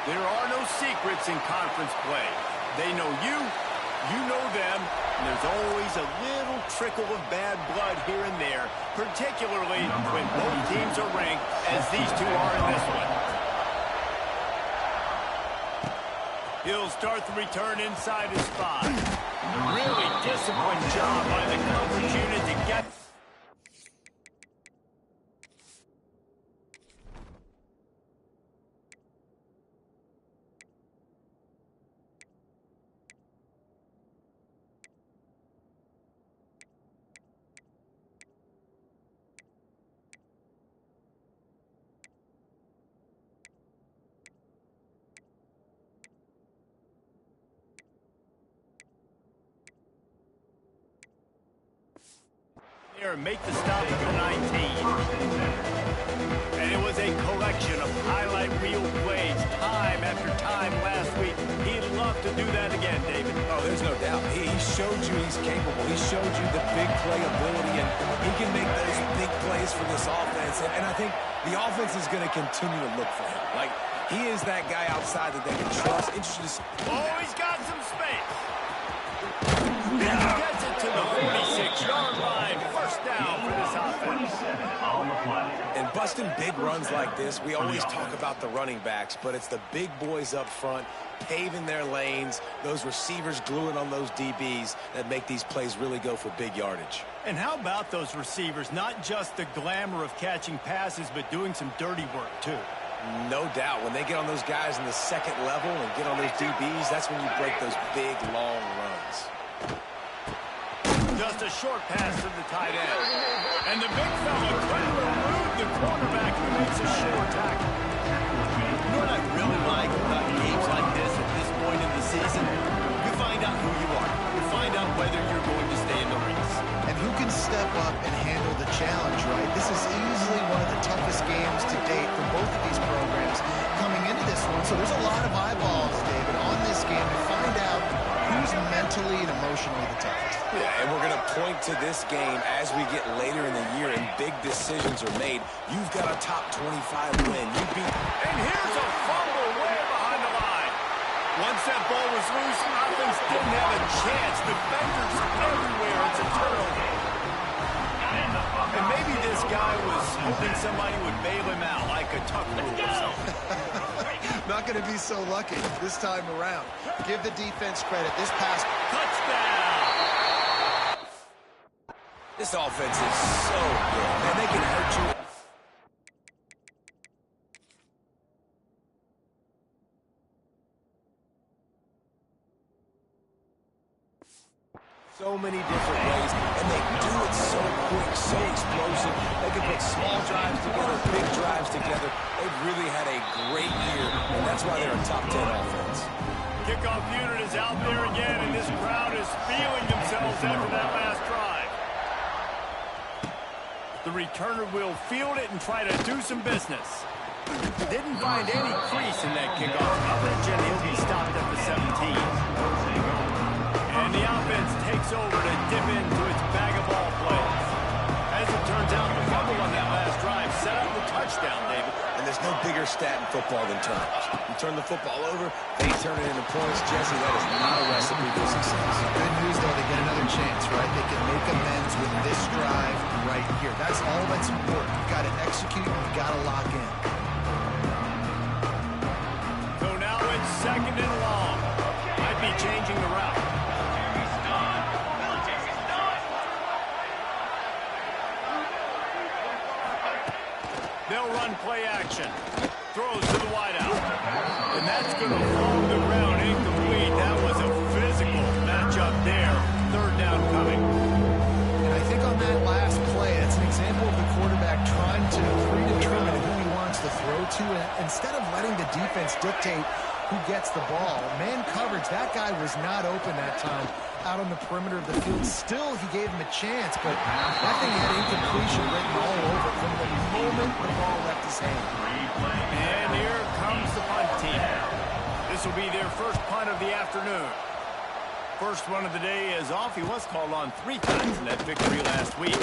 There are no secrets in conference play. They know you, you know them, and there's always a little trickle of bad blood here and there, particularly when both teams are ranked, as these two are in this one. He'll start the return inside his spot. Really disciplined job by the coverage unit to get... and make the stop at the 19. And it was a collection of highlight reel plays time after time last week. He'd love to do that again, David. Oh, there's no doubt. He showed you he's capable. He showed you the big play ability, and he can make those big plays for this offense. And I think the offense is going to continue to look for him. Like, he is that guy outside that they can trust. Interested to see. Oh, he's got some space. He gets it to the 46-yard line. First down for this offense. And busting big runs like this, we always talk about the running backs, but it's the big boys up front, paving their lanes, those receivers gluing on those DBs that make these plays really go for big yardage. And how about those receivers? Not just the glamour of catching passes, but doing some dirty work, too. No doubt. When they get on those guys in the second level and get on those DBs, that's when you break those big, long runs. Just a short pass to the tight end. And the big fella couldn't elude the quarterback who makes a sure tackle. You know what I really like about games like this at this point in the season? You find out who you are. You find out whether you're going to stay in the race. And who can step up and handle the challenge, right? This is easily one of the toughest games to date for both of these programs coming into this one. So there's a lot of eyeballs, David, on this game to find out who's mentally and emotionally the toughest. Yeah, and we're going to point to this game as we get later in the year and big decisions are made. You've got a top 25 win. You beat... And here's a fumble way behind the line. Once that ball was loose, offense didn't have a chance. Defenders everywhere. It's a turnover. And maybe this guy was hoping somebody would bail him out like a tuck rule or something. Not going to be so lucky this time around. Give the defense credit. This pass... Touchdown! This offense is so good. Man, they can hurt you. So many different ways, and they do it so quick, so explosive. They can put small drives together, big drives together. They've really had a great year, and that's why they're a top 10 offense. Kickoff unit is out there again, and this crowd is feeling themselves after that last drive. The returner will field it and try to do some business. Didn't find any crease in that kickoff coverage, and he'll be stopped at the 17. And the offense takes over to dip into its bag of ball plays. As it turns out, the fumble on that last drive set up the touchdown, David. And there's no bigger stat in football than turnovers. You turn the football over, they turn it into points. Jesse, that is not a recipe for success. Good news, though, they get another chance, right? They can make amends with this drive right here. That's all that's important. You've got to execute, and you've got to lock in. So now it's second and long. Might be changing the route. They'll run play action. Throws to the wideout. And that's going to fall to the ground incomplete. That was a physical matchup there. Third down coming. And I think on that last play, it's an example of the quarterback trying to predetermine who he wants to throw to. And instead of letting the defense dictate who gets the ball, man coverage, that guy was not open that time out on the perimeter of the field. Still, he gave him a chance, but that thing had incompletion written all over from the moment the ball left his hand. And here comes the punt team. This will be their first punt of the afternoon. First run of the day is off. He was called on 3 times in that victory last week.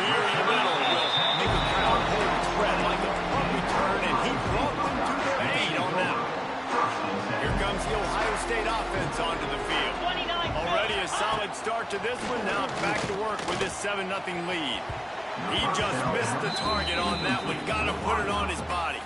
Very little will make a crowd hold its breath like a punt return, and he brought them to State offense onto the field. Already a solid start to this one. Now back to work with this 7-0 lead. He just missed the target on that one. Got to put it on his body.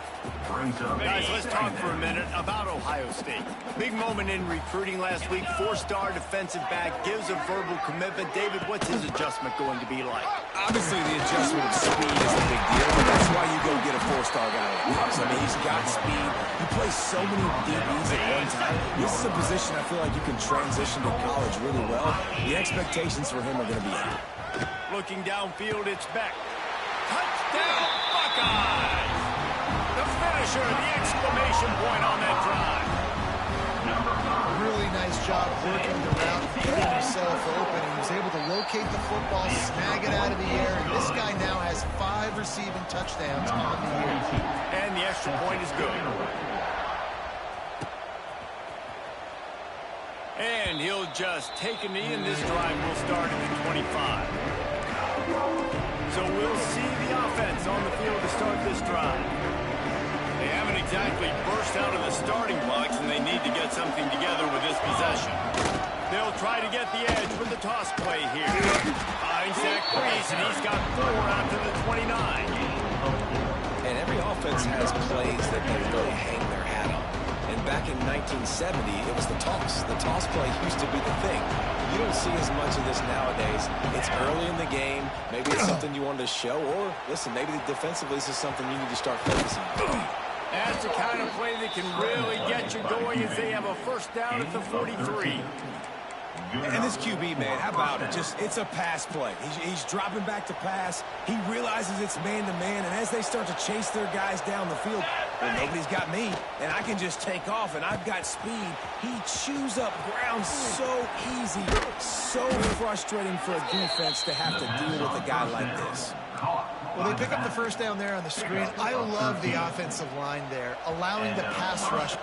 Guys, let's talk for a minute about Ohio State. Big moment in recruiting last week. 4-star defensive back gives a verbal commitment. David, what's his adjustment going to be like? Obviously, the adjustment of speed is the big deal, but that's why you go get a 4-star guy like this. I mean, he's got speed. He plays so many DBs at one time. This is a position I feel like you can transition to college really well. The expectations for him are going to be high. Looking downfield, it's Beck. Touchdown, Buckeyes! The finisher, the exclamation point on that drive. Really nice job working the route, getting himself open. He was able to locate the football, snag it out of the air, and this guy now has 5 receiving touchdowns on the year. And the extra point is good. And he'll just take a knee, and this drive will start at the 25. So we'll see the offense on the field to start this drive. They haven't exactly burst out of the starting blocks, and they need to get something together with this possession. They'll try to get the edge with the toss play here. Finds that crease, and he's got 4 out to the 29. And every offense has plays that they really hang their hat on. And back in 1970, it was the toss. The toss play used to be the thing. You don't see as much of this nowadays. It's early in the game. Maybe it's something you wanted to show, or, listen, maybe defensively this is something you need to start focusing on. That's the kind of play that can really get you going as they have a first down at the 43. And this QB, man, how about it? It's a pass play. He's dropping back to pass. He realizes it's man-to-man, and as they start to chase their guys down the field, well, nobody's got me, and I can just take off, and I've got speed. He chews up ground so easy, so frustrating for a defense to have to deal with a guy like this. Well, they pick up the first down there on the screen. I love the offensive line there, allowing the pass rush.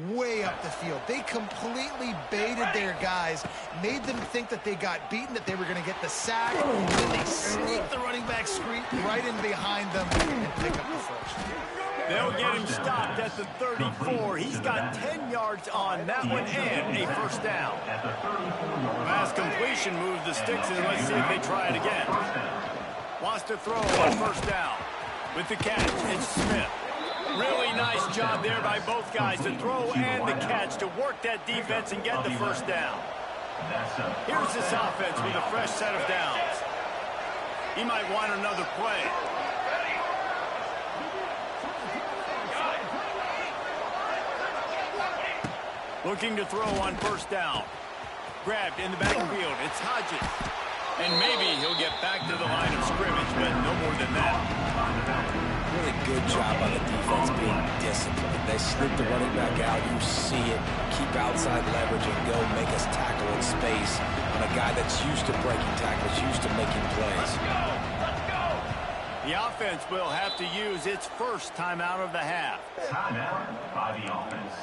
Way up the field. They completely baited their guys, made them think that they got beaten, that they were going to get the sack, and then they sneak the running back screen right in behind them and pick up the first. They'll get him stopped at the 34. He's got 10 yards on that one and a first down. Pass completion moves the sticks, and let's see if they try it again. Wants to throw on first down. With the catch, it's Smith. Really nice job there by both guys to throw and the catch to work that defense and get the first down. Here's this offense with a fresh set of downs. He might want another play. Looking to throw on first down. Grabbed in the backfield. It's Hodges. And maybe he'll get back to the line of scrimmage, but no more than that. Really good job on the defense being disciplined. They slip the running back out. You see it. Keep outside leverage and go make us tackle in space on a guy that's used to breaking tackles, used to making plays. Let's go. The offense will have to use its first timeout of the half. Timeout by the offense.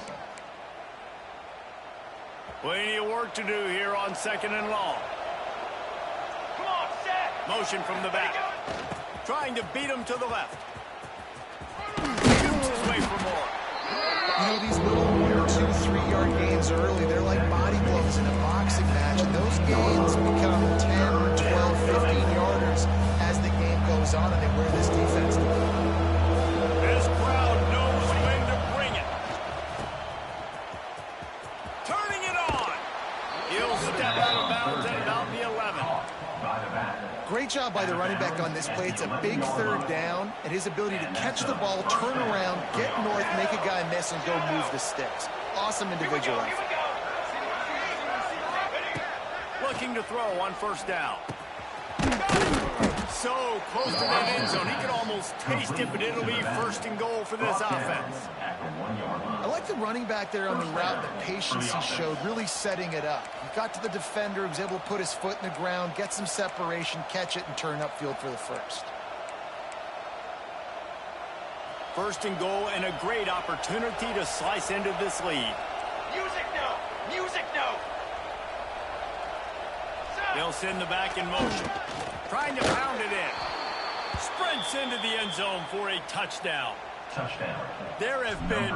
Plenty of work to do here on second and long. Come on, set. Motion from the back. Trying to beat him to the left. Shoots his way for more. You know, these little 1 or 2, 3-yard gains early, they're like body blows in a boxing match, and those gains become 10, 12, 15-yarders as the game goes on, and they wear this defense down. This crowd knows when to bring it. Turning it on. He'll step out of bounds at about the 11. Great job by the running back on this play. It's a big third down, and his ability to catch the ball, turn around, get north, make a guy miss, and go move the sticks. Awesome individual effort. Looking to throw on first down. so close to that end zone. He can almost taste it, but it'll be first and goal for this offense. I like the running back there on the route, the patience he showed, really setting it up. He got to the defender, was able to put his foot in the ground, get some separation, catch it, and turn upfield for the first. First and goal, and a great opportunity to slice into this lead. Music note! Music note! They'll send the back in motion. Trying to pound it in. Sprints into the end zone for a touchdown. There have been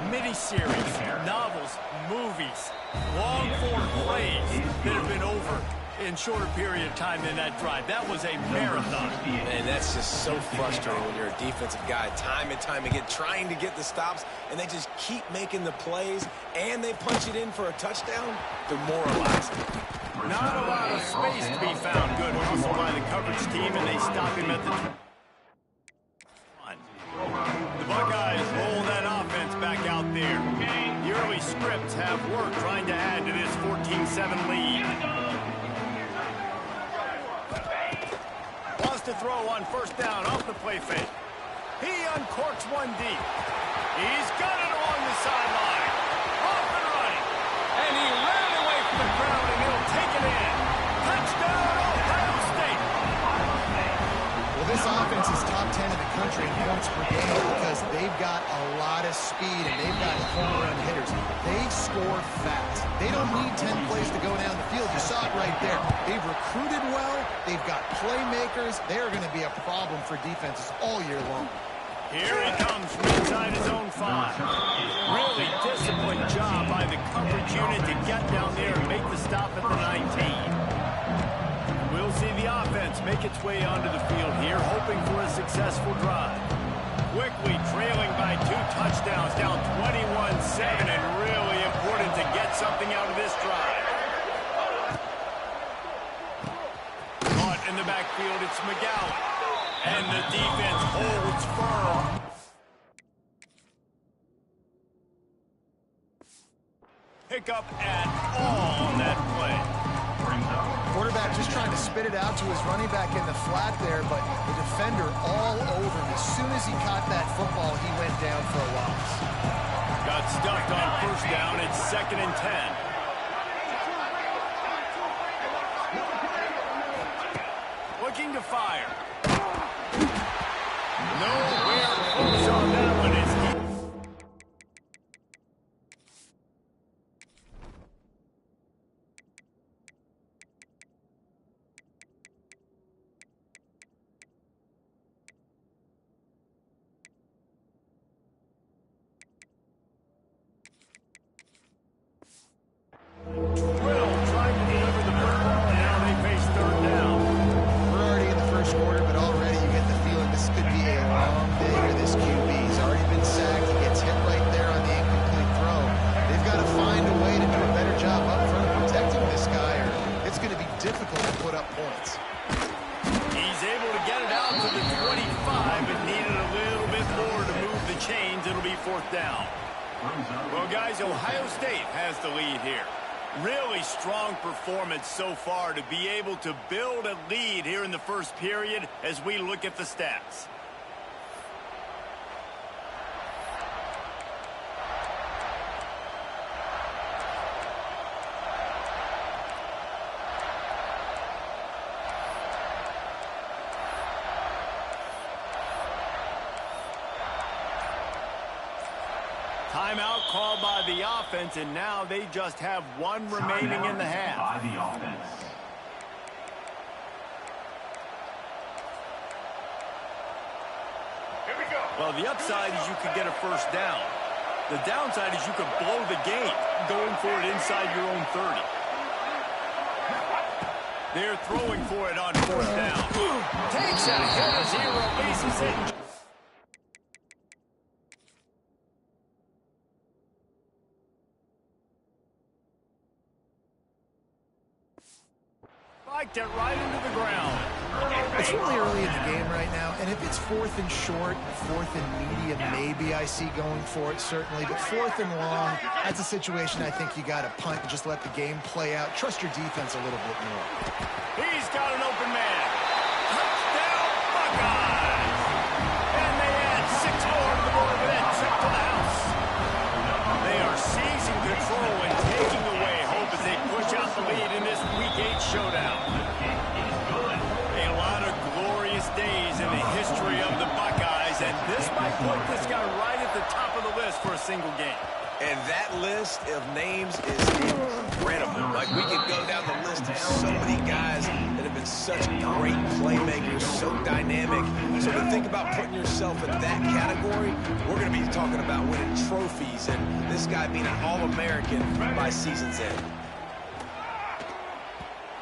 mini-series, novels, movies, long-form plays that have been over in shorter period of time than that drive. That was a marathon. And that's just so frustrating when you're a defensive guy, time and time again, trying to get the stops, and they just keep making the plays, and they punch it in for a touchdown. Demoralizing. Not a lot of space to be found. Good hustle by the coverage team, and they stop him at the 1. The Buckeyes roll that offense back out there. The early scripts have worked trying to add to this 14-7 lead. Wants to throw on first down off the play fake. He uncorks one deep. He's got it along the sideline. Off and running. And he ran away from the crowd, and he'll take it in. Touchdown, Ohio State. Well, this offense is top 10 in the country in points per game because they've got a lot of speed and they've got home run hitters. They score fast. They don't need 10 plays to go down the field. You saw it right there. They've recruited well. They've got playmakers. They're going to be a problem for defenses all year long. Here he comes from inside his own 5. Really disciplined job by the coverage unit to get down there and make the stop at the 19. We'll see the offense make its way onto the field here, hoping for a successful drive. Quickly trailing by 2 touchdowns, down 21-7, and really important to get something out of this drive. Caught in the backfield, it's McGowan. And the defense holds firm. Pick up at all on that play. Quarterback just trying to spit it out to his running back in the flat there, but the defender all over him. As soon as he caught that football, he went down for a loss. Got stuffed on first down. It's 2nd and 10. Looking to fire. Nowhere close on that one. Well, guys, Ohio State has the lead here. Really strong performance so far to be able to build a lead here in the first period as we look at the stats. Timeout called by the offense, and now they just have 1 remaining in the half. By the offense. Here we go. Well, the upside is you could get a first down. The downside is you could blow the game going for it inside your own 30. They're throwing for it on fourth down. Takes a hit as he releases it. Spiked it right into the ground. It's really early in the game right now, and if it's 4th and short, 4th and medium, maybe I see going for it, certainly. But 4th and long, that's a situation I think you got to punt and just let the game play out. Trust your defense a little bit more. He's got an open man. of the Buckeyes, and this might put this guy right at the top of the list for a single game. And that list of names is incredible. Like, we could go down the list of so many guys that have been such great playmakers, so dynamic. So to think about putting yourself in that category, we're going to be talking about winning trophies and this guy being an All-American by season's end.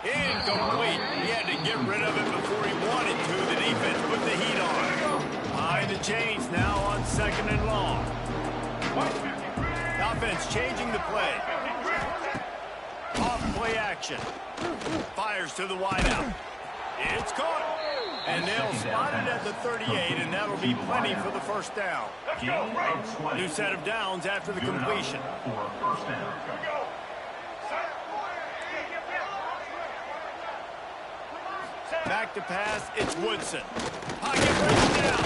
Incomplete. He had to get rid of it before he wanted to. The defense put the heat on. Behind the chains now on 2nd and long. Offense changing the play. Off play action. Fires to the wideout. It's caught. And they'll spot it at the 38, and that'll be plenty for the first down. New set of downs after the completion. Back to pass, it's Woodson. Pocket breaks down.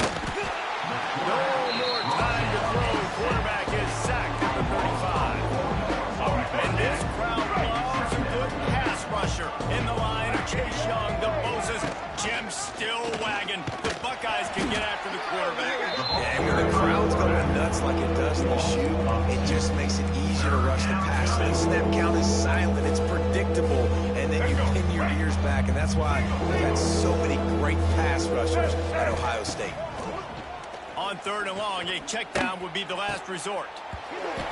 No more time to throw. Quarterback is sacked at the 35. And this crowd loves a good pass rusher. In the line of Chase Young, the Moses, Jim still wagging. The Buckeyes can get after the quarterback. Yeah, and when the crowd's going nuts like it does in the shoe, it just makes it easier to rush the pass. So the snap count is silent, it's predictable, and then you pin your ears back, and that's why we've had so many great pass rushers at Ohio State. On 3rd and long, a check down would be the last resort.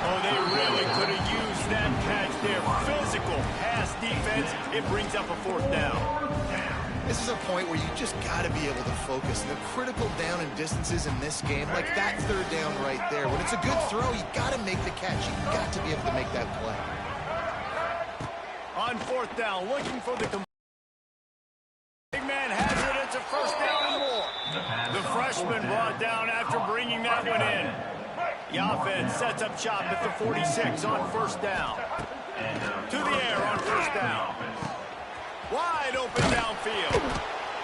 Oh, they really could have used that catch there. Physical pass defense. It brings up a 4th down. This is a point where you just got to be able to focus. The critical down and distances in this game, like that 3rd down right there. When it's a good throw, you got to make the catch. You got to be able to make that play. On 4th down, looking for the big man has it. It's a 1st down and more. The freshman brought down after bringing that one in. The offense sets up shop at the 46 on 1st down. To the air on 1st down. Wide open downfield.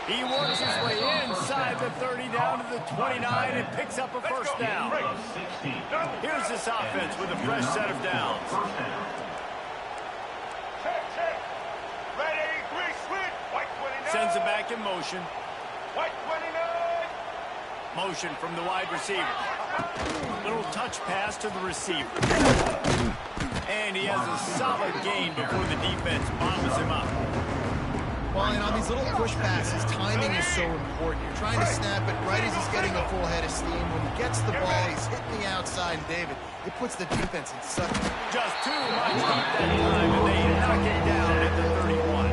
He works his way inside the 30 down to the 29 and picks up a 1st down. Here's this offense with a fresh set of downs. Sends it back in motion. Motion from the wide receiver. Little touch pass to the receiver. And he has a solid gain before the defense bombs him up. Well, and on these little push passes, timing is so important. You're trying to snap it right as he's getting a full head of steam. When he gets the ball, he's hitting the outside, and David, it puts the defense in such just too much heat that time, and they knock it down at the 31.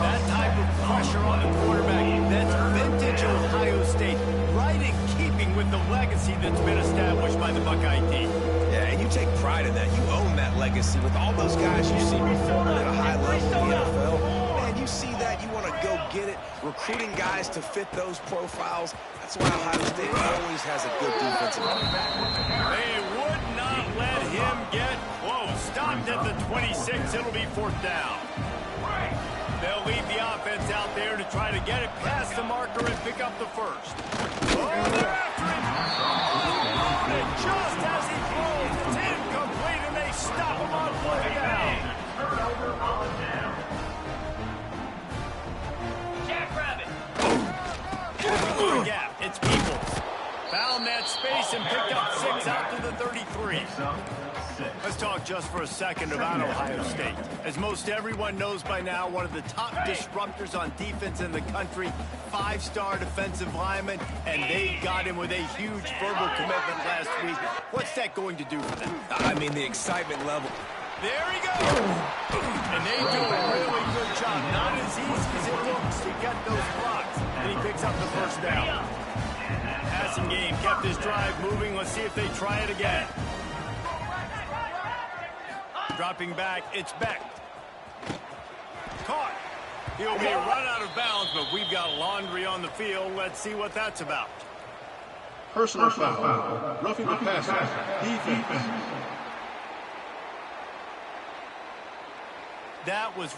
That type of pressure on the quarterback, that's vintage Ohio State, right in keeping with the legacy that's been established by the Buckeye team. Yeah, and you take pride in that. You own that legacy with all those guys you see performing at a high level in the NFL. Man, you see that, you want to go get it, recruiting guys to fit those profiles. That's why Ohio State always has a good defensive line. They would not let him get close. Stopped at the 26. It'll be 4th down. They'll leave the offense out there to try to get it past the marker and pick up the 1st. Oh, they're after him. Oh, and just as he throws, it's incomplete, and they stop him on 4th down. Turnover on down. Jackrabbit. Through the gap, it's Peoples. Found that space and picked up 6 out to the 33. Let's talk just for a second about Ohio State. As most everyone knows by now, one of the top disruptors on defense in the country, 5-star defensive lineman, and they got him with a huge verbal commitment last week. What's that going to do for them? I mean, the excitement level. There he goes! And they do a really good job. Not as easy as it looks to get those blocks. And he picks up the 1st down. Passing game kept his drive moving. Let's see if they try it again. Dropping back, it's Beck. Caught. He'll be run out of bounds, but we've got laundry on the field. Let's see what that's about. Personal foul. Roughing the passer. Defense. That was...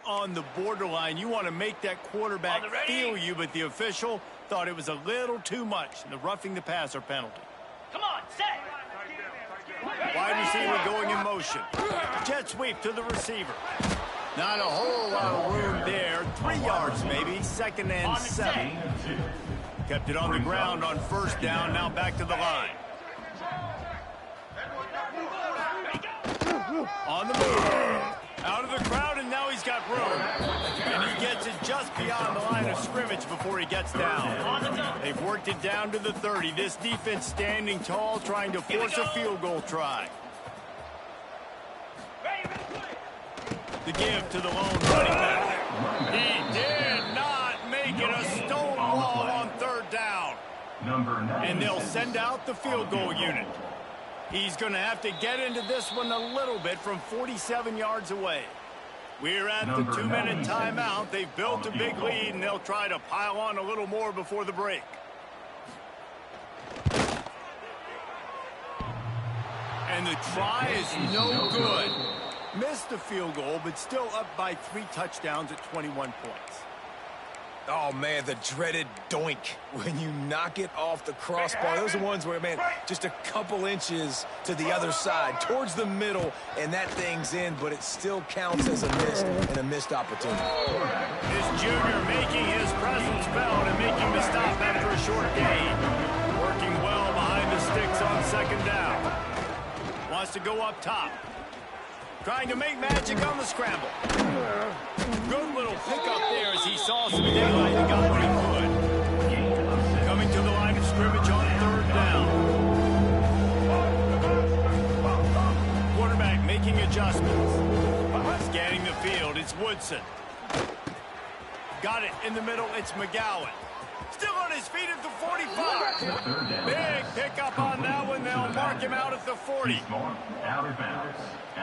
on the borderline. You want to make that quarterback feel you, but the official thought it was a little too much. The roughing the passer penalty. Come on, set. Wide receiver going in motion. Jet sweep to the receiver. Not a whole lot of room there. 3 yards maybe. 2nd and 7. Kept it on the ground on 1st down. Now back to the line. On the move. Out of the crowd, and now he's got room. And he gets it just beyond the line of scrimmage before he gets down. They've worked it down to the 30. This defense standing tall, trying to force a field goal try. The give to the lone running back. He did not make it a stone wall on 3rd down. And they'll send out the field goal unit. He's going to have to get into this one a little bit from 47 yards away. We're at the 2-minute timeout. They've built a big lead, and they'll try to pile on a little more before the break. And the try is no good. Missed the field goal, but still up by 3 touchdowns at 21 points. Oh, man, the dreaded doink when you knock it off the crossbar. Those are ones where, man, just a couple inches to the other side, towards the middle, and that thing's in, but it still counts as a miss and a missed opportunity. This junior making his presence felt and making the stop after a short gain. Working well behind the sticks on 2nd down. Wants to go up top. Trying to make magic on the scramble. Good little pickup there as he saw some daylight and got what he could. Coming to the line of scrimmage on 3rd down. Quarterback making adjustments. Scanning the field, it's Woodson. Got it in the middle, it's McGowan. Still on his feet at the 45. Big pickup on that one. They'll mark him out at the 40.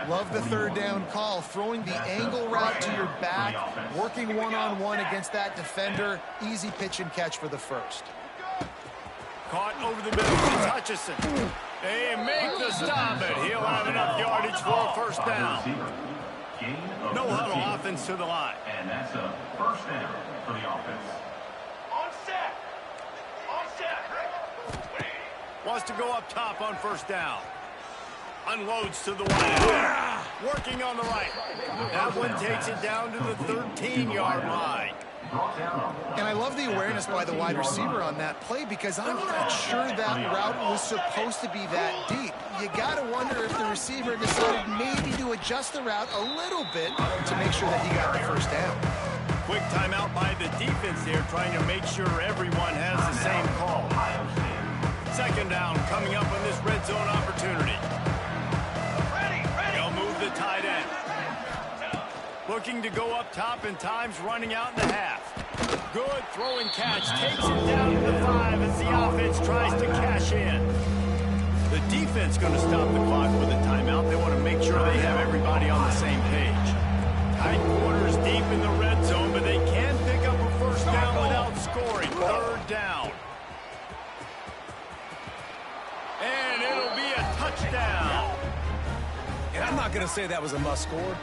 Love the 3rd down call. Throwing the angle route to your back, working one-on-one against that defender. Easy pitch and catch for the 1st. Caught over the middle to Hutchison. They make the stop, but he'll have enough yardage for a 1st down. No huddle offense to the line. And that's a 1st down for the offense. Wants to go up top on 1st down. Unloads to the wide. Working on the right. That one takes it down to the 13-yard line. And I love the awareness by the wide receiver on that play because I'm not sure that route was supposed to be that deep. You got to wonder if the receiver decided maybe to adjust the route a little bit to make sure that he got the 1st down. Quick timeout by the defense there, trying to make sure everyone has the same call. 2nd down coming up on this red zone opportunity. They'll move the tight end. Looking to go up top, and time's running out in the half. Good throw and catch. Takes it down to the 5 as the offense tries to cash in. The defense going to stop the clock with a timeout. They want to make sure they have everybody on the same page. Tight quarters deep in the red zone, but they can pick up a 1st down without scoring. 3rd down. And it'll be a touchdown. And I'm not going to say that was a must-score,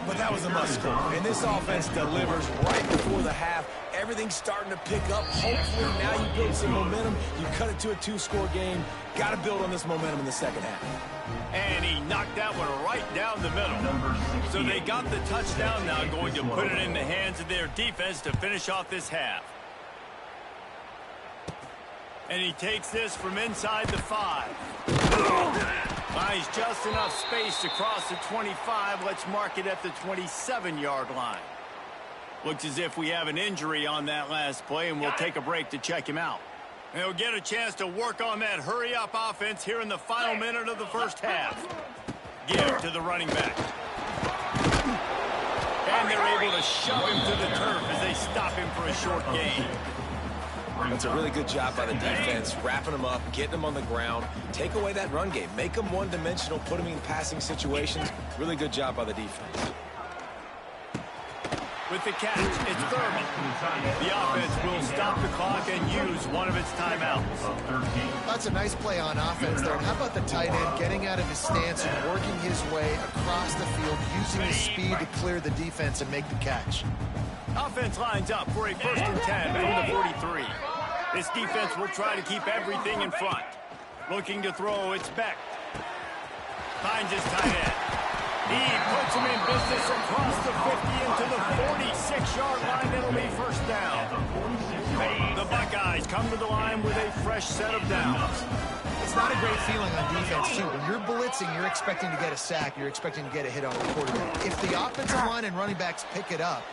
but that was a must-score. And this offense delivers right before the half. Everything's starting to pick up. Hopefully now you build some momentum. You cut it to a 2-score game. Got to build on this momentum in the 2nd half. And he knocked that one right down the middle. So they got the touchdown now, going to put it in the hands of their defense to finish off this half. And he takes this from inside the 5. Buys just enough space to cross the 25. Let's mark it at the 27-yard line. Looks as if we have an injury on that last play, and we'll take a break to check him out. They'll get a chance to work on that hurry-up offense here in the final minute of the 1st half. Give to the running back. And they're able to shove him to the turf as they stop him for a short gain. That's a really good job by the defense, wrapping them up, getting them on the ground, take away that run game, make them one-dimensional, put them in passing situations. Really good job by the defense. With the catch, it's Thurman. The offense will stop the clock and use one of its timeouts. That's a nice play on offense there. And how about the tight end getting out of his stance and working his way across the field, using his speed to clear the defense and make the catch. Offense lines up for a 1st and 10 from the 43. This defense will try to keep everything in front. Looking to throw, it's Beck. Finds his tight end. He puts him in business across the 50 into the 46-yard line. It'll be first down. The Buckeyes come to the line with a fresh set of downs. It's not a great feeling on defense, too. When you're blitzing, you're expecting to get a sack. You're expecting to get a hit on the quarterback. If the offensive line and running backs pick it up,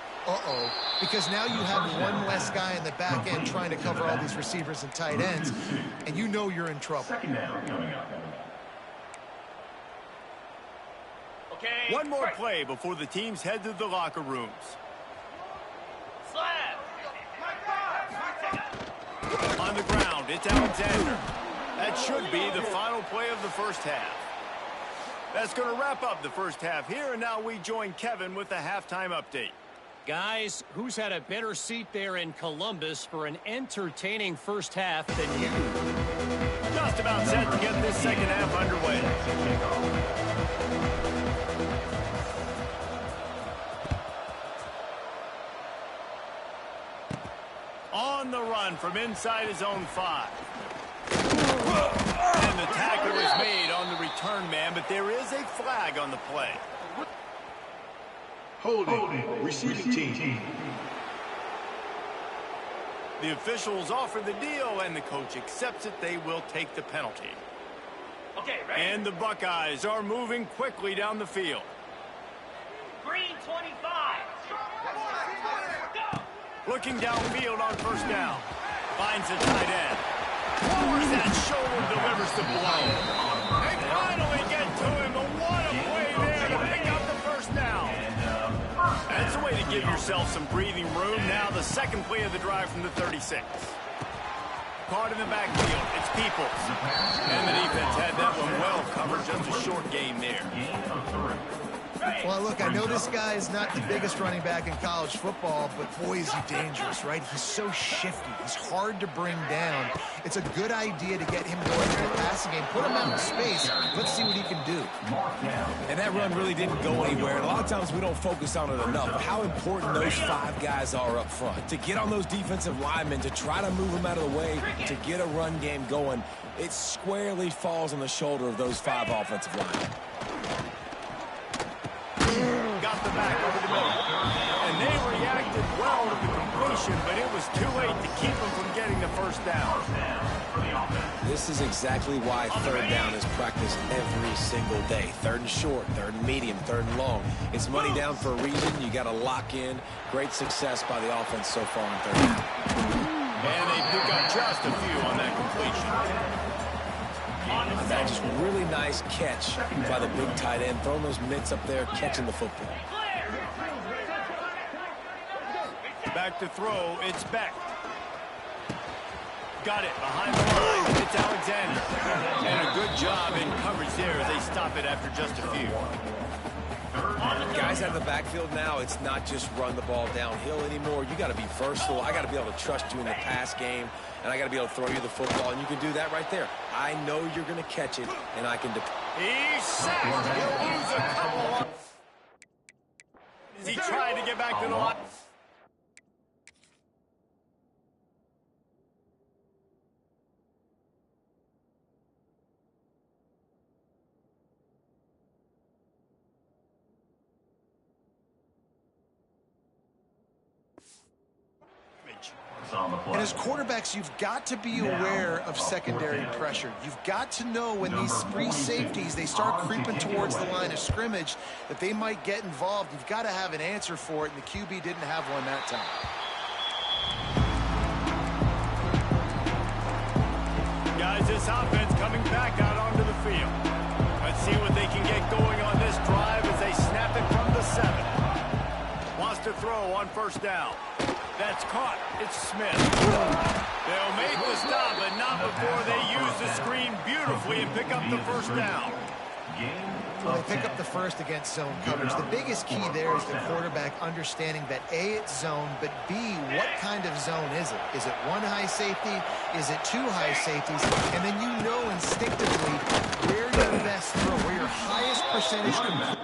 because now you have one less guy in the back end trying to cover all these receivers and tight ends, and you know you're in trouble. Second down coming up. Okay. One more play before the teams head to the locker rooms. Slap. On the ground, it's Alexander. That should be the final play of the first half. That's going to wrap up the first half here, and now we join Kevin with the halftime update. Guys, who's had a better seat there in Columbus for an entertaining first half than you? Just about set to get this second half underway. On the run from inside his own 5. And the tackle is made on the return man, but there is a flag on the play. Holding. Receiving team. The officials offer the deal, and the coach accepts it. They will take the penalty. Okay, ready? And the Buckeyes are moving quickly down the field. Green 25. Go. Looking downfield on first down. Finds the tight end. Lowers that shoulder, delivers the blow. They finally get to him, but what a play there to pick up the first down. That's a way to give yourself some breathing room. Now the second play of the drive from the 36. Caught in the backfield. It's Peoples. And the defense had that one well covered. Just a short game there. Well, look, I know this guy is not the biggest running back in college football, but boy, is he dangerous, right? He's so shifty. He's hard to bring down. It's a good idea to get him going in the passing game. Put him out in space. Let's see what he can do. And that run really didn't go anywhere. And a lot of times we don't focus on it enough. But how important those 5 guys are up front. To get on those defensive linemen, to try to move them out of the way, to get a run game going, it squarely falls on the shoulder of those 5 offensive linemen. Got the back over the middle. And they reacted well to the completion, but it was too late to keep them from getting the first down. This is exactly why third down is practiced every single day. Third and short, third and medium, third and long. It's money down for a reason. You got to lock in. Great success by the offense so far on third down. And they pick up just a few on that completion. That just really nice catch by the big tight end, throwing those mitts up there, catching the football. Back to throw, it's Beck. Got it behind the line, it's Alexander. And a good job in coverage there as they stop it after just a few. Guys out of the backfield now, it's not just run the ball downhill anymore. You got to be versatile. I got to be able to trust you in the pass game, and I got to be able to throw you the football, and you can do that right there. I know you're going to catch it, and I can. He's sacked. He'll lose a couple. Is he trying to get back to the line? And as quarterbacks, you've got to be aware of secondary pressure. You've got to know when these free safeties, they start creeping towards the line of scrimmage, that they might get involved. You've got to have an answer for it, and the QB didn't have one that time. Guys, this offense coming back out onto the field. Let's see what they can get going on this drive as they snap it from the 7. Wants to throw on first down. That's caught. It's Smith. They'll make the stop, but not before they use the screen beautifully and pick up the first down. Well, they pick up the first against zone coverage. The biggest key there is the quarterback understanding that A, it's zone, but B, what kind of zone is it? Is it one high safety? Is it 2 high safeties? And then you know instinctively where your best throw, where your highest percentage completion.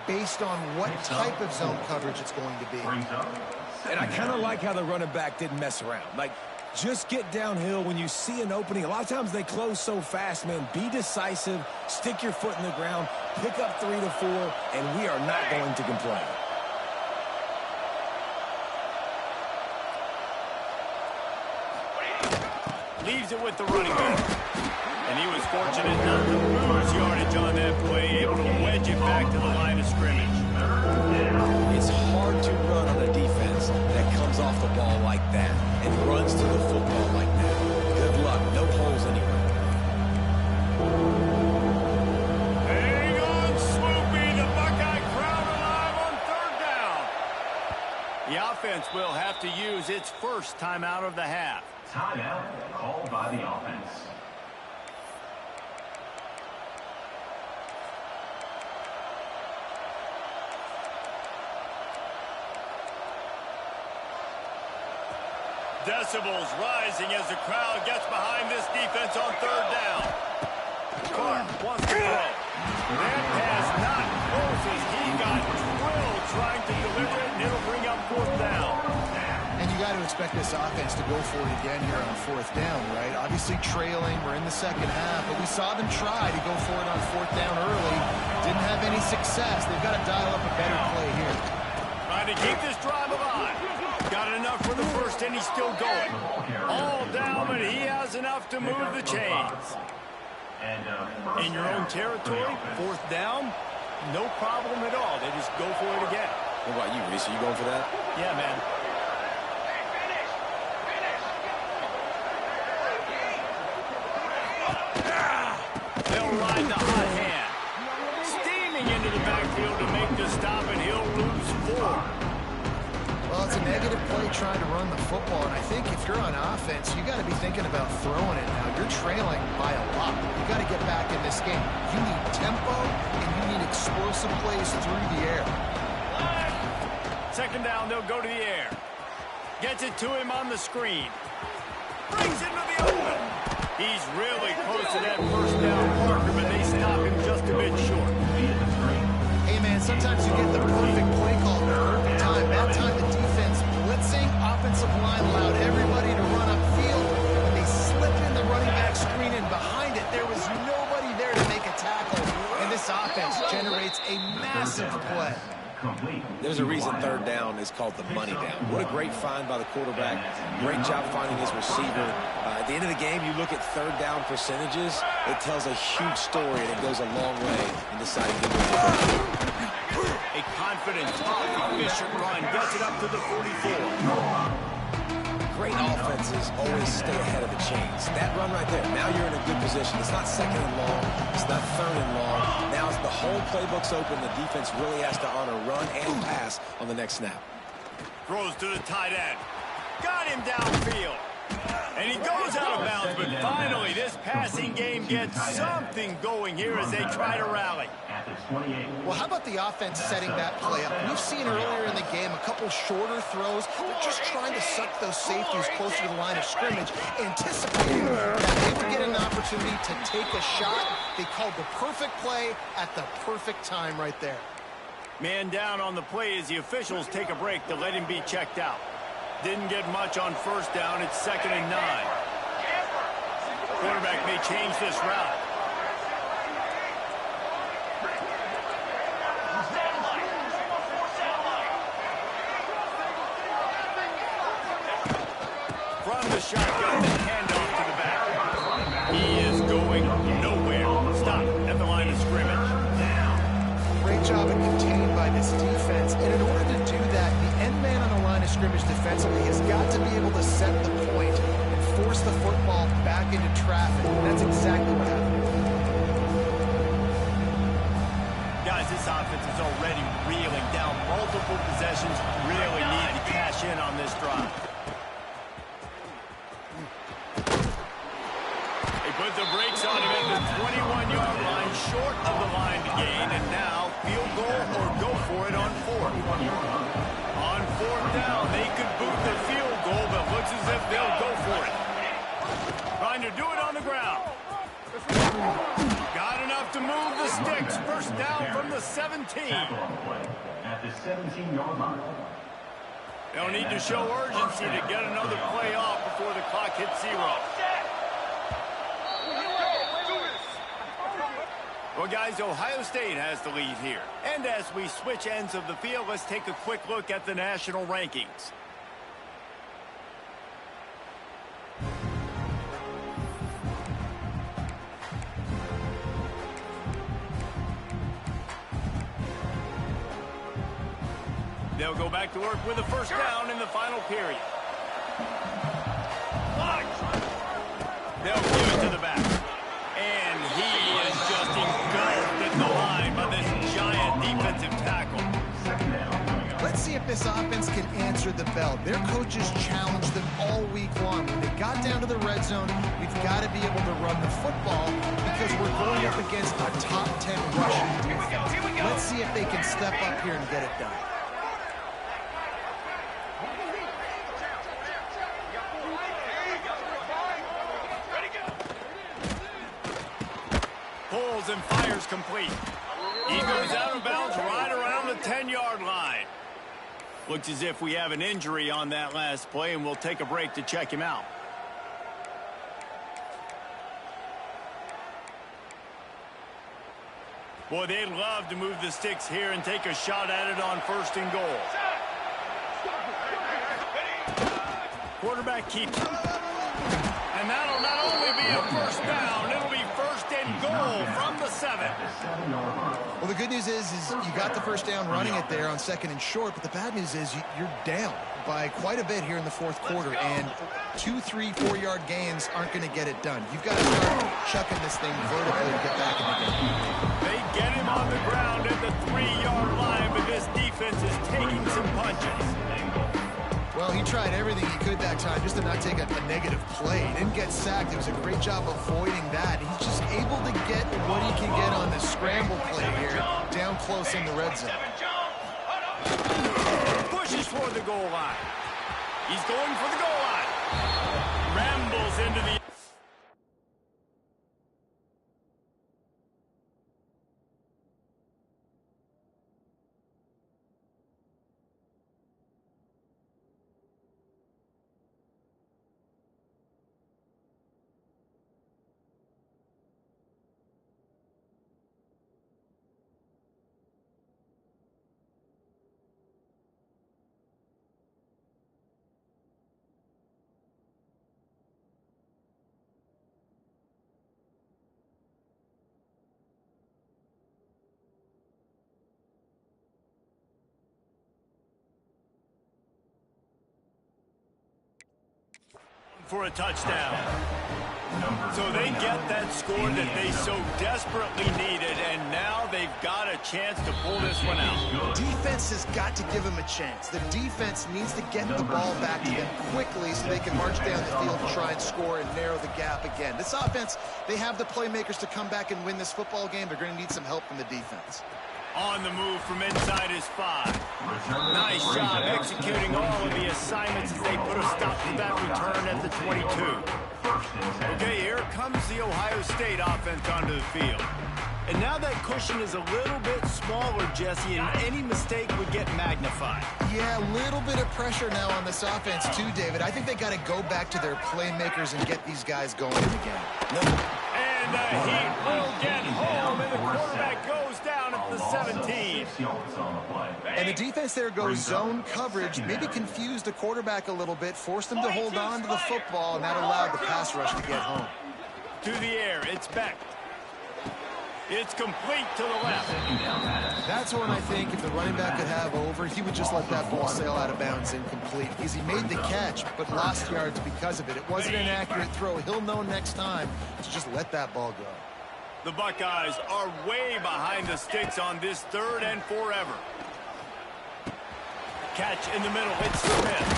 Based on what type of zone coverage it's going to be. And I kind of like how the running back didn't mess around. Like, just get downhill when you see an opening. A lot of times they close so fast, man. Be decisive, stick your foot in the ground, pick up 3 to 4, and we are not going to complain. Leaves it with the running back. And he was fortunate not to lose yardage on that play, able to wedge it back to the line of scrimmage. It's hard to run on a defense that comes off the ball like that and runs to the football like that. Good luck. No holes anywhere. Hang on, Swoopy. The Buckeye crowd alive on third down. The offense will have to use its first timeout of the half. Timeout called by the offense. Decibels rising as the crowd gets behind this defense on third down. Clark wants to throw. That pass not close as he got drilled trying to deliver it, and it'll bring up fourth down. And you got to expect this offense to go for it again here on fourth down, right? Obviously trailing. We're in the second half, but we saw them try to go for it on fourth down early. Didn't have any success. They've got to dial up a better play here. Trying to keep this drive alive. Got enough for the first, and he's still going. All down, but he has enough to move the chains. In your own territory, fourth down, no problem at all. They just go for it again. What about you, Reese? Are you going for that? Yeah, man. They'll ride the hot hand. Steaming into the backfield to make the stop, and he'll lose 4. Well, it's a negative play trying to run the football, and I think if you're on offense, you got to be thinking about throwing it now. You're trailing by a lot. You got to get back in this game. You need tempo, and you need explosive plays through the air. Second down, they'll go to the air. Gets it to him on the screen. Brings him to the open. He's really close to that first down marker, but they stop him just a bit short. Hey, man, sometimes you get the perfect play call at the perfect time. That time the defense blitzing, offensive line allowed everybody to run upfield. When they slipped in the running back screen and behind it, there was nobody there to make a tackle. And this offense generates a massive play. There's a reason third down is called the money down. What a great find by the quarterback. Great job finding his receiver. At the end of the game, you look at third down percentages. It tells a huge story, and it goes a long way in deciding to win. A confident, efficient run gets it up to the 44. Great offenses always stay ahead of the chains. That run right there, now you're in a good position. It's not second and long. It's not third and long. Now as the whole playbook's open, the defense really has to honor run and pass on the next snap. Throws to the tight end. Got him downfield. And he goes out of bounds, but finally this passing game gets something going here as they try to rally. Well, how about the offense setting that play up? We've seen earlier in the game a couple shorter throws. They're just trying to suck those safeties closer to the line of scrimmage, anticipating that they would get an opportunity to take a shot. They called the perfect play at the perfect time right there. Man down on the play as the officials take a break to let him be checked out. Didn't get much on first down. It's 2nd and 9. Quarterback may change this route. From the shotgun, the handoff to the back. He is going nowhere. Stop at the line of scrimmage. Great job at contained by this defense. And in order to do that, the end man on the line of scrimmage defensively has got to be able to set the point and force the football back into traffic. And that's exactly what happened. Guys, this offense is already reeling down multiple possessions. Really need to cash in on this drive. They put the brakes on him at the 21-yard line, short of the line to gain, and now field goal or go for it on fourth. On fourth down, they could boot the field goal, but looks as if they'll go for it. Trying to do it on the ground. Got enough to move the sticks. First down from the 17. Tackle on the play at the 17-yard line. They'll need to show urgency to get another play off before the clock hits 0. Well, guys, Ohio State has the lead here. And as we switch ends of the field, let's take a quick look at the national rankings. They'll go back to work with a first down in the final period. They'll give it to the back. And he is just engulfed at the line by this giant defensive tackle. Let's see if this offense can answer the bell. Their coaches challenged them all week long. When they got down to the red zone, we've got to be able to run the football because we're going up against a top 10 rushing defense. Let's see if they can step up here and get it done. Pulls and fires complete. He goes out of bounds right around the 10-yard line. Looks as if we have an injury on that last play, and we'll take a break to check him out. Boy, they'd love to move the sticks here and take a shot at it on 1st and goal. Quarterback keeps it. And that'll not only be a first down, it'll be 1st and goal from the 7. Well, the good news is you got the first down running it there on 2nd and short, but the bad news is you're down by quite a bit here in the 4th quarter, and 2, 3, 4-yard gains aren't going to get it done. You've got to start chucking this thing vertically to get back in the game. They get him on the ground at the 3-yard line, but this defense is taking some punches. Well, he tried everything he could that time just to not take a negative play. He didn't get sacked. It was a great job avoiding that. He's just able to get what he can get on the scramble play here down close in the red zone. Pushes for the goal line. He's going for the goal line. Rambles into the... for a touchdown. So they get that score that they so desperately needed, and now they've got a chance to pull this one out. Defense has got to give them a chance. The defense needs to get the ball back to them quickly so they can march down the field and try and score and narrow the gap again. This offense, they have the playmakers to come back and win this football game. They're going to need some help from the defense. On the move from inside his 5. Nice job executing all of the assignments as they put a stop to that return at the 22. Okay, here comes the Ohio State offense onto the field. And now that cushion is a little bit smaller, Jesse, and any mistake would get magnified. Yeah, a little bit of pressure now on this offense too, David. I think they got to go back to their playmakers and get these guys going in the game. And the Heat will get home, and the quarterback goes down at the 17. And the defense there goes zone coverage, maybe confused the quarterback a little bit, forced him to hold on to the football, and that allowed the pass rush to get home. To the air, it's Beck. It's complete to the left. That's one I think if the running back could have over, he would just let that ball sail out of bounds incomplete because he made the catch but lost yards because of it. It wasn't an accurate throw. He'll know next time to just let that ball go. The Buckeyes are way behind the sticks on this 3rd and forever. Catch in the middle. It's Smith.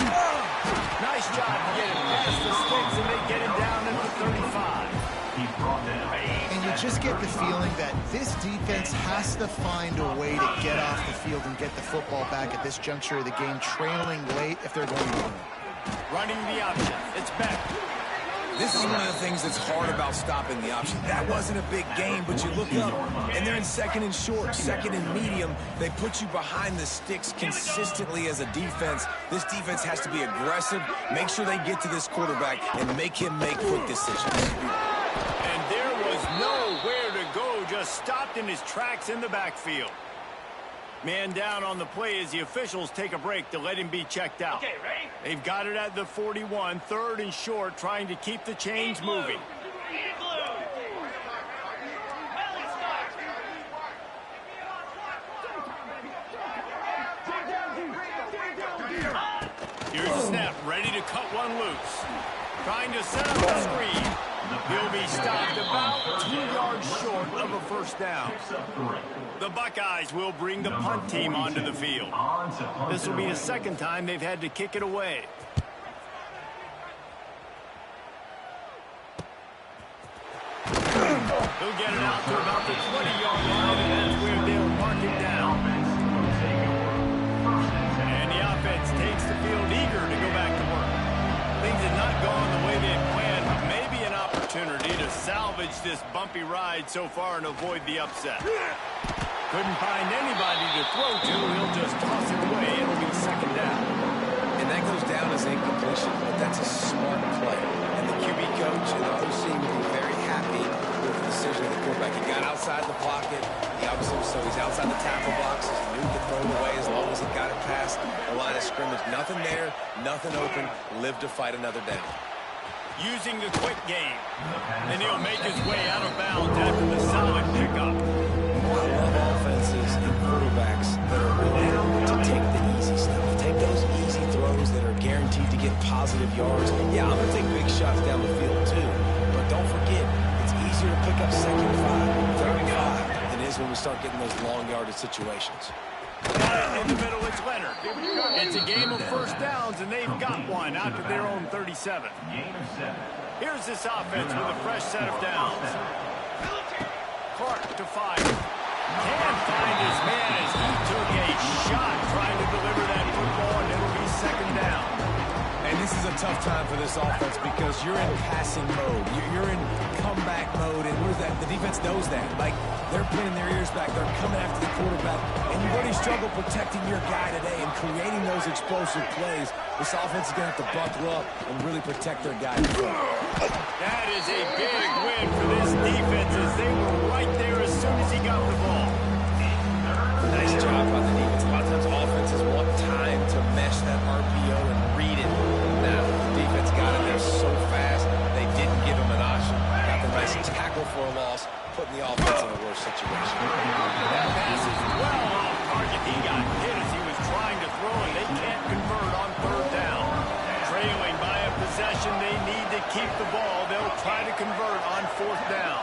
Nice job to get it past the sticks, and they get it down at the 35. And you just get the feeling that this defense has to find a way to get off the field and get the football back at this juncture of the game, trailing late if they're going to win. Running the option. It's Beck. This is one of the things that's hard about stopping the option. That wasn't a big gain, but you look up, and they're in second and short, second and medium. They put you behind the sticks consistently as a defense. This defense has to be aggressive, make sure they get to this quarterback, and make him make quick decisions. And there was nowhere to go, just stopped in his tracks in the backfield. Man down on the play as the officials take a break to let him be checked out. Okay, ready? They've got it at the 41, third and short, trying to keep the chains moving. Here's the snap, ready to cut one loose. Trying to set up a screen. He'll be stopped about 2 yards short of a first down. The Buckeyes will bring the punt team onto the field. This will be the second time they've had to kick it away. He'll get it out to about the 20-yard line, and that's where they'll mark it down. And the offense takes the field eager to go back to work. Things had not gone the way they had planned, but maybe an opportunity to salvage this bumpy ride so far and avoid the upset. Couldn't find anybody to throw to. He'll just toss it away. It'll be second down. And that goes down as incompletion, but that's a smart play. And the QB coach and the OC will be very happy with the decision of the quarterback. He got outside the pocket. He obviously, so he's outside the tackle box. He knew he could throw it away as long as he got it past the line of scrimmage. Nothing there, nothing open. Live to fight another down. Using the quick game. And he'll make his way out of bounds after the solid pickup. I love offenses and quarterbacks that are willing to take the easy stuff. Take those easy throws that are guaranteed to get positive yards. Yeah, I'm going to take big shots down the field too. But don't forget, it's easier to pick up second and 5, third and 5 than it is when we start getting those long yardage situations. In the middle, it's Leonard. It's a game of first downs, and they've got one out to their own 37. Here's this offense with a fresh set of downs. Clark to fire. Can't find his man as he took a shot trying to deliver that football, and it'll be second down. And this is a tough time for this offense because you're in passing mode. You're in comeback mode, and what is that? The defense knows that. Like, they're pinning their ears back. They're coming after the quarterback, and you've already struggled protecting your guy today and creating those explosive plays. This offense is going to have to buckle up and really protect their guy. That is a big win for this defense as they were right there as soon as he got the ball. Nice job by the defense. A lot of times offenses want time to mesh that RPO and read it. Now the defense got in there so fast, they didn't give him an option. Got the nice tackle for a loss, putting the offense in a worse situation. That pass is well off target. He got hit as he was trying to throw, and they can't convert on third down. Trailing by a possession, they need to keep the ball. They'll try to convert on fourth down.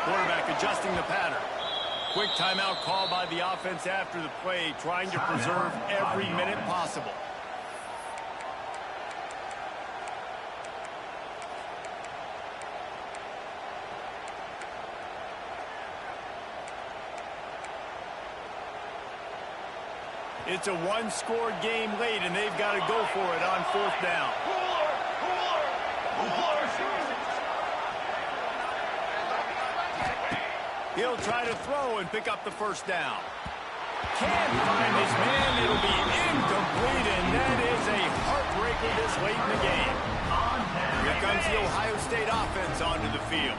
Quarterback adjusting the pattern. Quick timeout call by the offense after the play, trying to preserve every minute possible. It's a one-score game late, and they've got to go for it on fourth down. He'll try to throw and pick up the first down. Can't find his man. It'll be incomplete, and that is a heartbreaker this late in the game. Here comes the Ohio State offense onto the field.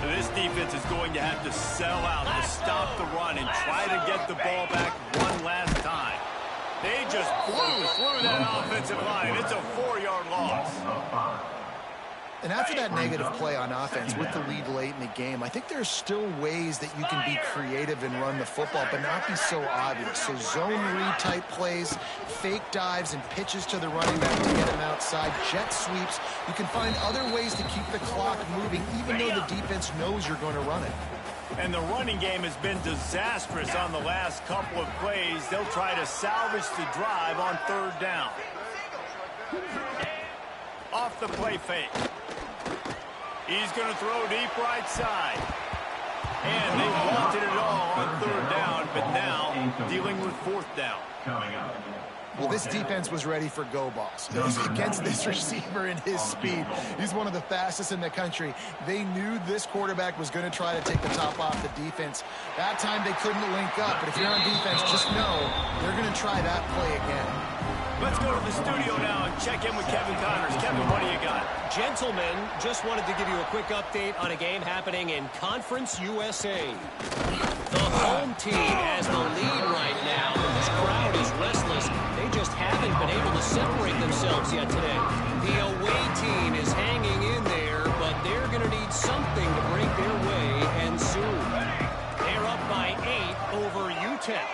So this defense is going to have to sell out to stop the run and try to get the ball back one last time. They just flew through that offensive line. It's a 4-yard loss. And after that negative play on offense with the lead late in the game, I think there's still ways that you can be creative and run the football, but not be so obvious. So zone read type plays, fake dives and pitches to the running back to get him outside, jet sweeps. You can find other ways to keep the clock moving, even though the defense knows you're going to run it. And the running game has been disastrous on the last couple of plays. They'll try to salvage the drive on third down. Off the play fake. He's going to throw deep right side. And they wanted it all on third down, but now dealing with fourth down. Well, this defense was ready for go balls. Against this receiver and his speed, he's one of the fastest in the country. They knew this quarterback was going to try to take the top off the defense. That time they couldn't link up, but if you're on defense, just know they're going to try that play again. Let's go to the studio now and check in with Kevin Connors. Kevin, what do you got? Gentlemen, just wanted to give you a quick update on a game happening in Conference USA. The home team has the lead right now, but this crowd is restless. They just haven't been able to separate themselves yet today. The away team is hanging in there, but they're going to need something to break their way, and soon. They're up by 8 over UTEP.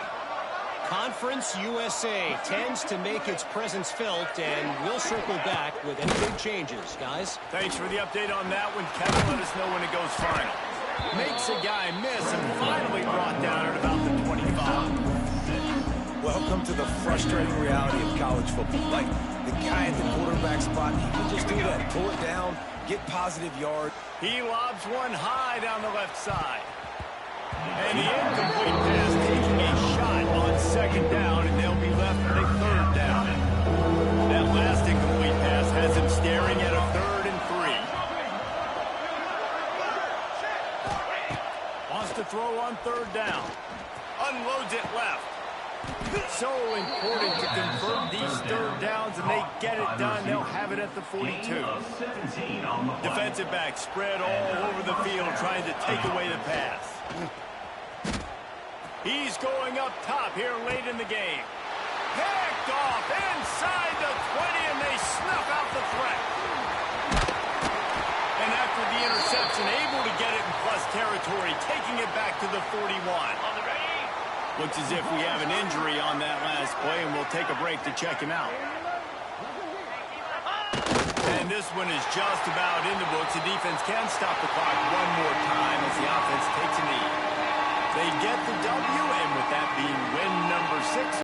Conference USA tends to make its presence felt, and we'll circle back with any big changes, guys. Thanks for the update on that one. Kevin, let us know when it goes final. Makes a guy miss and finally brought down at about the 25. Welcome to the frustrating reality of college football. Like, the guy at the quarterback spot, he can just do that. Pull it down, get positive yard. He lobs one high down the left side. And the incomplete pass taking a shot on second down, and they'll be left with a third down. That last incomplete pass has him staring at a 3rd and 3. Wants to throw on 3rd down. Unloads it left. So important to convert these 3rd downs, and they get it done. They'll have it at the 42. Defensive back spread all over the field trying to take away the pass. He's going up top here late in the game. Picked off inside the 20, and they snuff out the threat. And after the interception, able to get it in plus territory, taking it back to the 41. On the ready. Looks as if we have an injury on that last play, and we'll take a break to check him out. And this one is just about in the books. The defense can stop the clock one more time as the offense takes a knee. They get the W, and with that being win number 6.